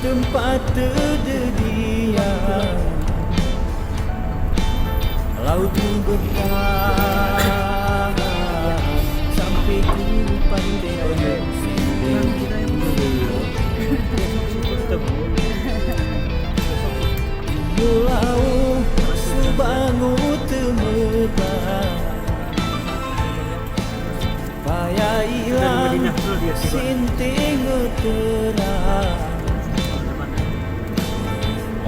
tempat terdedia, laut bertahan sampai ku pantai pulau sebangu terbang, payah hilang sinting terang,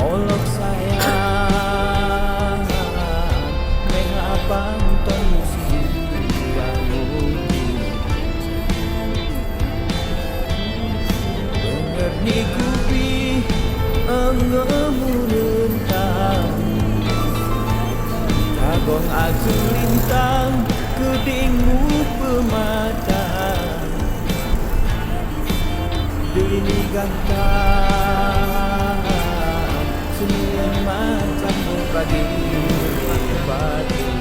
olok sayang mengapang tongsi yang dengar ni kupi mengemurentang, tagong aku lintang kedingmu pematang, diri gantang semua macam bagi batu.